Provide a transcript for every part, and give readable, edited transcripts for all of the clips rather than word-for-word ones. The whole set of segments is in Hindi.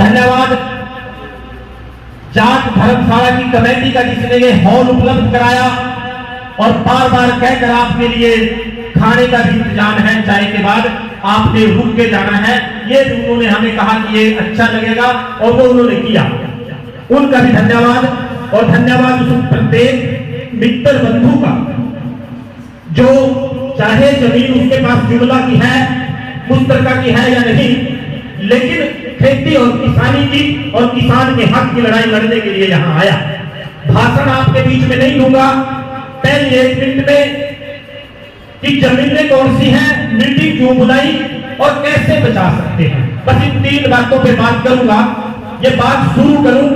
धन्यवाद जाट धर्मशाला की कमेटी का जिसने ये हॉल उपलब्ध कराया और बार बार कहकर आपके लिए खाने का भी इंतजाम है, चाय के बाद आपने रुक के जाना है, ये भी उन्होंने हमें कहा कि ये अच्छा लगेगा और वो उन्होंने किया, उनका भी धन्यवाद। और धन्यवाद उस प्रत्येक मित्र बंधु का जो चाहे जमीन उसके पास जुमला की है, मुश्तरका की है या नहीं, लेकिन खेती और किसानी की और किसान के हक की लड़ाई लड़ने के लिए यहाँ आया। भाषण आपके बीच में नहीं दूंगा, पहले 1 मिनट में कि जमीनें कौन सी हैं, मीटिंग क्यों बुलाई और कैसे बचा सकते हैं, बस इन 3 बातों पे बात करूंगा। ये बात शुरू करूं,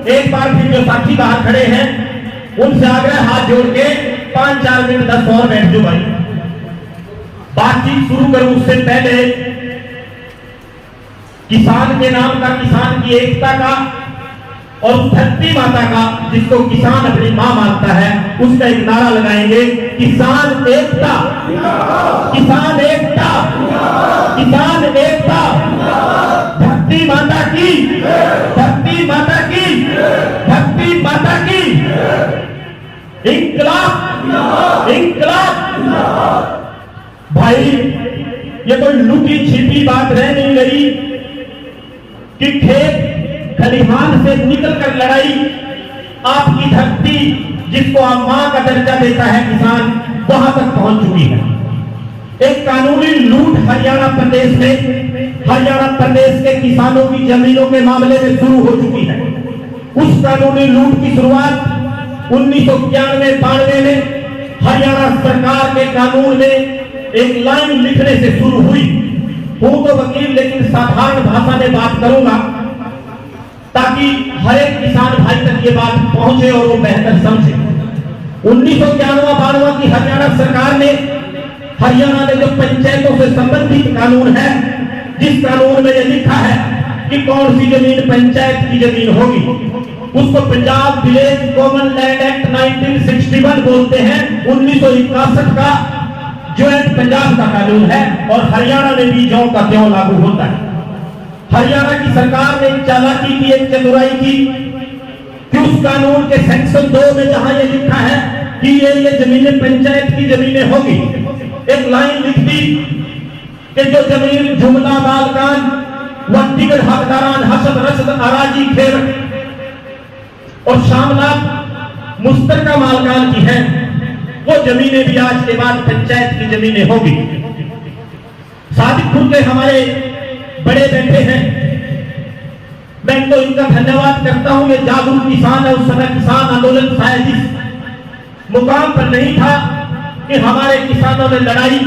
एक बार फिर जो साथी बाहर खड़े हैं उनसे आग्रह हाथ जोड़ के 5-4 मिनट 10 और बैठ जो भाई, बातचीत शुरू करूं उससे पहले किसान के नाम का, किसान की एकता का और धरती माता का जिसको किसान अपनी मां मानता है उसका एक नारा लगाएंगे, किसान एकता, किसान एकता, किसान एकता, धरती माता की, धरती माता की, धरती माता की, इंकलाब, इंकलाब। भाई ये कोई लुटी छिपी बात रह नहीं गई कि खेत खलिहान से निकलकर लड़ाई, आपकी धरती जिसको आप मां का दर्जा देता है किसान, वहां तक पहुंच चुकी है। एक कानूनी लूट हरियाणा प्रदेश में, हरियाणा प्रदेश के किसानों की जमीनों के मामले में शुरू हो चुकी है। उस कानूनी लूट की शुरुआत 1991-92 में हरियाणा सरकार के कानून में एक लाइन लिखने से शुरू हुई। हूं तो वकील लेकिन साधारण भाषा में बात करूंगा ताकि हर एक किसान भाई तक ये बात पहुंचे और वो बेहतर समझे। 1991-92 की हरियाणा सरकार ने, हरियाणा में जो पंचायतों से संबंधित कानून है, जिस कानून में ये लिखा है कि कौन सी जमीन पंचायत की जमीन होगी, उसको Punjab village common land act 1961 बोलते हैं। 1961 का ज्वाइंट पंजाब का कानून है और हरियाणा में भी ज्यों का त्यों लागू होता है। हरियाणा की सरकार ने एक चालाकी की, एक चतुराई की कि उस कानून के सेक्शन 2 में जहां ये लिखा है कि ये जमीनें पंचायत की जमीनें होगी, एक लाइन लिख दी कि जो जमीन जुमला मालकान व दिगर हकदारान हसद रसद अराजी खेर और शामला मुश्तरका मालकान की है, वो जमीनें भी आज के बाद पंचायत की जमीनें होगी। सादिकपुर के हमारे बड़े बैठे हैं, मैं तो इनका धन्यवाद करता हूं। ये जागरूक किसान है। उस समय किसान आंदोलन शायद इस मुकाम पर नहीं था कि हमारे किसानों ने लड़ाई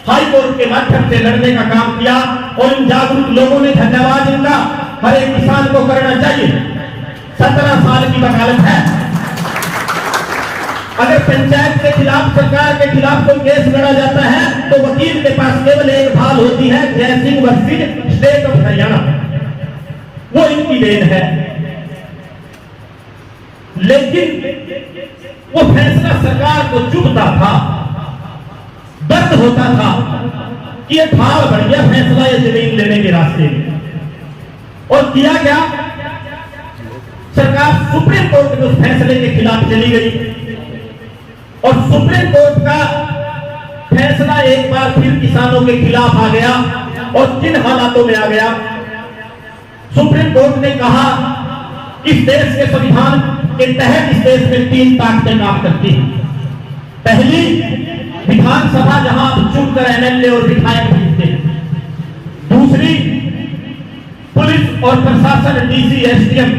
हाई कोर्ट के माध्यम से लड़ने का काम किया और इन जागरूक लोगों ने, धन्यवाद इनका, हर एक किसान को करना चाहिए। 17 साल की वकालत है। अगर पंचायत के खिलाफ, सरकार के खिलाफ कोई केस लड़ा जाता है तो वकील के पास केवल एक ढाल होती है, जय Singh versus state of Haryana, वो इनकी देन है। लेकिन वो फैसला सरकार को चुभता था, दर्द होता था कि ये ढाल बढ़ गया फैसला ये जमीन लेने के रास्ते में। और किया क्या, सरकार सुप्रीम कोर्ट के उस फैसले के खिलाफ चली गई और सुप्रीम कोर्ट का फैसला एक बार फिर किसानों के खिलाफ आ गया। और किन हालातों में आ गया, सुप्रीम कोर्ट ने कहा कि इस देश के संविधान के तहत इस देश में 3 ताकतें काम करती हैं। पहली, विधानसभा जहां आप चुनकर एमएलए और विधायक भेजते हैं। दूसरी, पुलिस और प्रशासन, डीसी एसडीएम,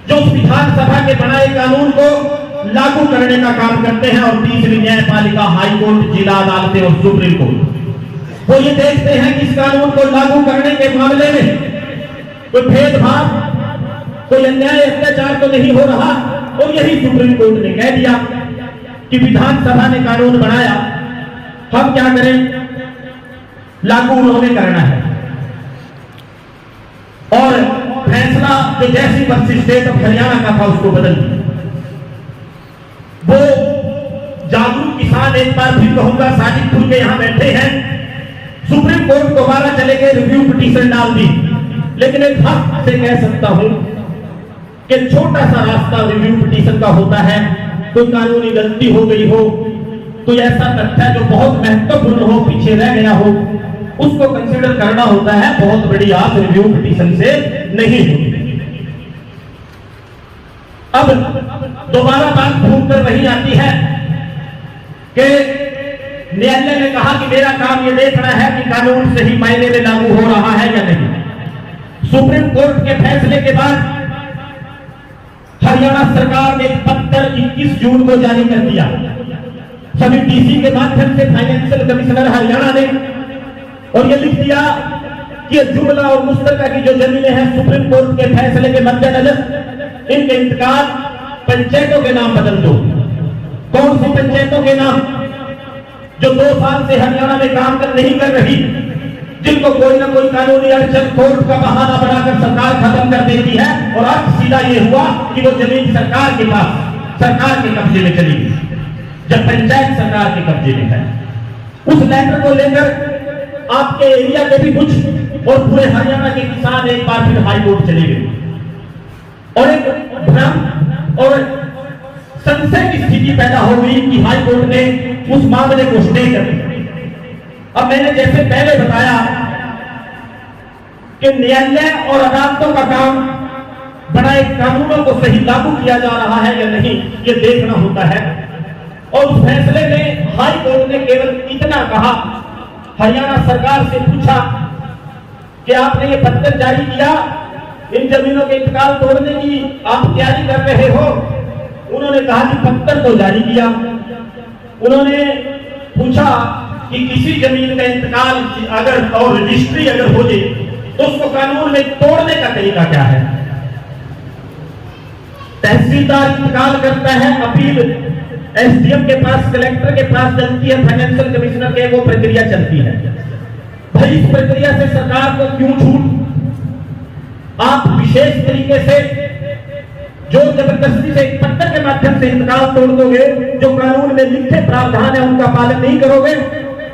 जो उस विधानसभा के बनाए कानून को लागू करने का काम करते हैं। और तीसरी, न्यायपालिका, हाई कोर्ट, जिला अदालतें और सुप्रीम कोर्ट, वो ये देखते हैं कि इस कानून को लागू करने के मामले में कोई भेदभाव, कोई अन्याय, अत्याचार तो नहीं हो रहा। और यही सुप्रीम कोर्ट ने कह दिया कि विधानसभा ने कानून बनाया, हम क्या करें, लागू उन्होंने करना है। और फैसला जो जैसी वर्सेस स्टेट ऑफ हरियाणा का था उसको बदल दिया। वो जागरूक किसान, एक बार फिर कहूंगा, साजिदपुर के यहां बैठे हैं, सुप्रीम कोर्ट दोबारा चले गए, रिव्यू पिटीशन डाल दी, लेकिन एक हक से कह सकता हूं कि छोटा सा रास्ता रिव्यू पिटीशन का होता है। कोई कानूनी गलती हो गई हो, कोई ऐसा तथ्य जो बहुत महत्वपूर्ण हो, पीछे रह गया हो, उसको कंसीडर करना होता है। बहुत बड़ी आस रिव्यू पिटीशन से नहीं होती। अब दोबारा बात घूम कर वही आती है कि न्यायालय ने कहा कि मेरा काम यह देखना है कि कानून सही मायने में लागू हो रहा है या नहीं। सुप्रीम कोर्ट के फैसले के बाद हरियाणा सरकार ने पत्र 21 जून को जारी कर दिया। सभी डीसी के माध्यम से फाइनेंशियल कमिश्नर हरियाणा ने और यह लिख दिया कि जुमला और मुश्तरका की जो जमीनें हैं सुप्रीम कोर्ट के फैसले के मद्देनजर इनके इंतकाल पंचायतों के नाम बदल दो। कौन सी पंचायतों के नाम? जो 2 साल से हरियाणा में काम नहीं कर रही, जिनको कोई ना कोई कानूनी अड़चन कोर्ट का बहाना बनाकर सरकार खत्म कर देती है। और अब सीधा ये हुआ कि वो जमीन सरकार के पास, सरकार के कब्जे में चली गई, जब पंचायत सरकार के कब्जे में है। उस लेटर को लेकर आपके एरिया के भी कुछ और पूरे हरियाणा के किसान एक बार फिर हाई कोर्ट चले गए और एक भ्रम और संशय की स्थिति पैदा हो गई कि हाई कोर्ट ने उस मामले को स्टे कर दिया। अब मैंने जैसे पहले बताया कि न्यायालय और अदालतों का काम बनाए कानूनों को सही लागू किया जा रहा है या नहीं, यह देखना होता है। और उस फैसले में हाई कोर्ट ने केवल इतना कहा, हरियाणा सरकार से पूछा कि आपने ये पत्र जारी किया, इन जमीनों के इंतकाल तोड़ने की आप तैयारी कर रहे हो। उन्होंने कहा कि पत्र तो जारी किया। उन्होंने पूछा कि किसी जमीन का इंतकाल अगर और रजिस्ट्री अगर हो जाए तो उसको कानून में तोड़ने का तरीका क्या है। तहसीलदार इंतकाल करता है, अपील एसडीएम के पास, कलेक्टर के पास चलती है, फाइनेंशियल कमिश्नर के वो प्रक्रिया चलती है। भाई इस प्रक्रिया से सरकार को क्यों छूट? आप विशेष तरीके से जो जबरदस्ती से एक पत्र के माध्यम से इंतकाल तोड़ दोगे, जो कानून में लिखे प्रावधान है उनका पालन नहीं करोगे।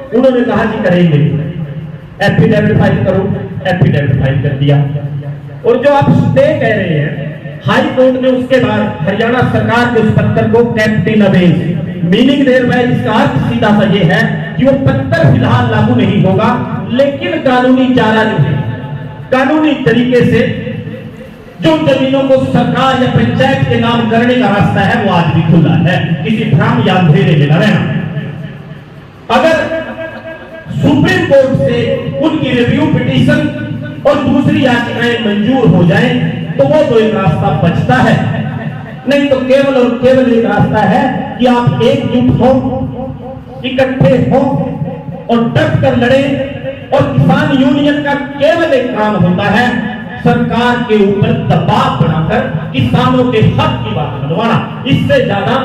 उन्होंने कहा कि करेंगे, एफिडेविट फाइल करो। एफिडेविट फाइल कर दिया। और जो आप स्टे कह रहे हैं, हाई कोर्ट ने उसके बाद हरियाणा सरकार के उस पत्र को कैप्टिन अबेज, मीनिंग देर में इसका अर्थ सीधा सा ये है कि वो पत्र फिलहाल लागू नहीं होगा, लेकिन कानूनी चारा जो है, कानूनी तरीके से जो जमीनों को सरकार या पंचायत के नाम करने का रास्ता है वो आज भी खुला है। किसी भ्रम या अंधेरे में न रहना। अगर सुप्रीम कोर्ट से उनकी रिव्यू पिटीशन और दूसरी याचिकाएं मंजूर हो जाएं तो वो तो एक रास्ता बचता है, नहीं तो केवल और केवल एक रास्ता है कि आप एकजुट हो, इकट्ठे हो और डट कर लड़े। और किसान यूनियन का केवल एक काम होता है सरकार के ऊपर दबाव बनाकर किसानों के हक की बात मनवाना। इससे ज्यादा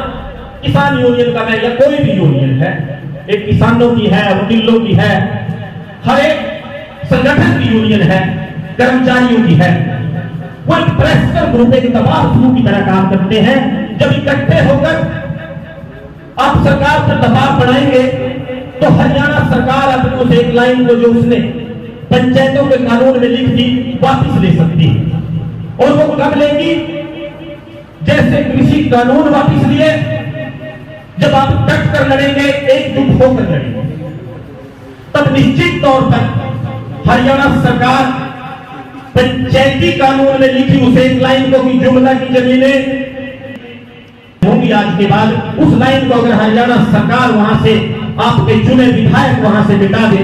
किसान यूनियन का मैं, या कोई भी यूनियन है, एक किसानों की है, वकीलों की है, हर एक संगठन की यूनियन है, कर्मचारियों की है, वो एक प्रेशर ग्रुप, एक दबाव समूह की तरह काम करते हैं। जब इकट्ठे होकर आप सरकार पर दबाव बनाएंगे तो हरियाणा सरकार अपनी उस एक लाइन को जो उसने पंचायतों के कानून में लिख दी वापस ले सकती है। और वो कब लेगी? जैसे कृषि कानून वापस लिए, जब आप डट कर लड़ेंगे, एकजुट होकर लड़ेंगे, तब निश्चित तौर पर हरियाणा सरकार पंचायती कानून में लिखी उस एक लाइन को कि जुमला की जमीनें होंगी आज के बाद, उस लाइन को अगर हरियाणा सरकार वहां से आपके चुने विधायक वहां से मिटा दे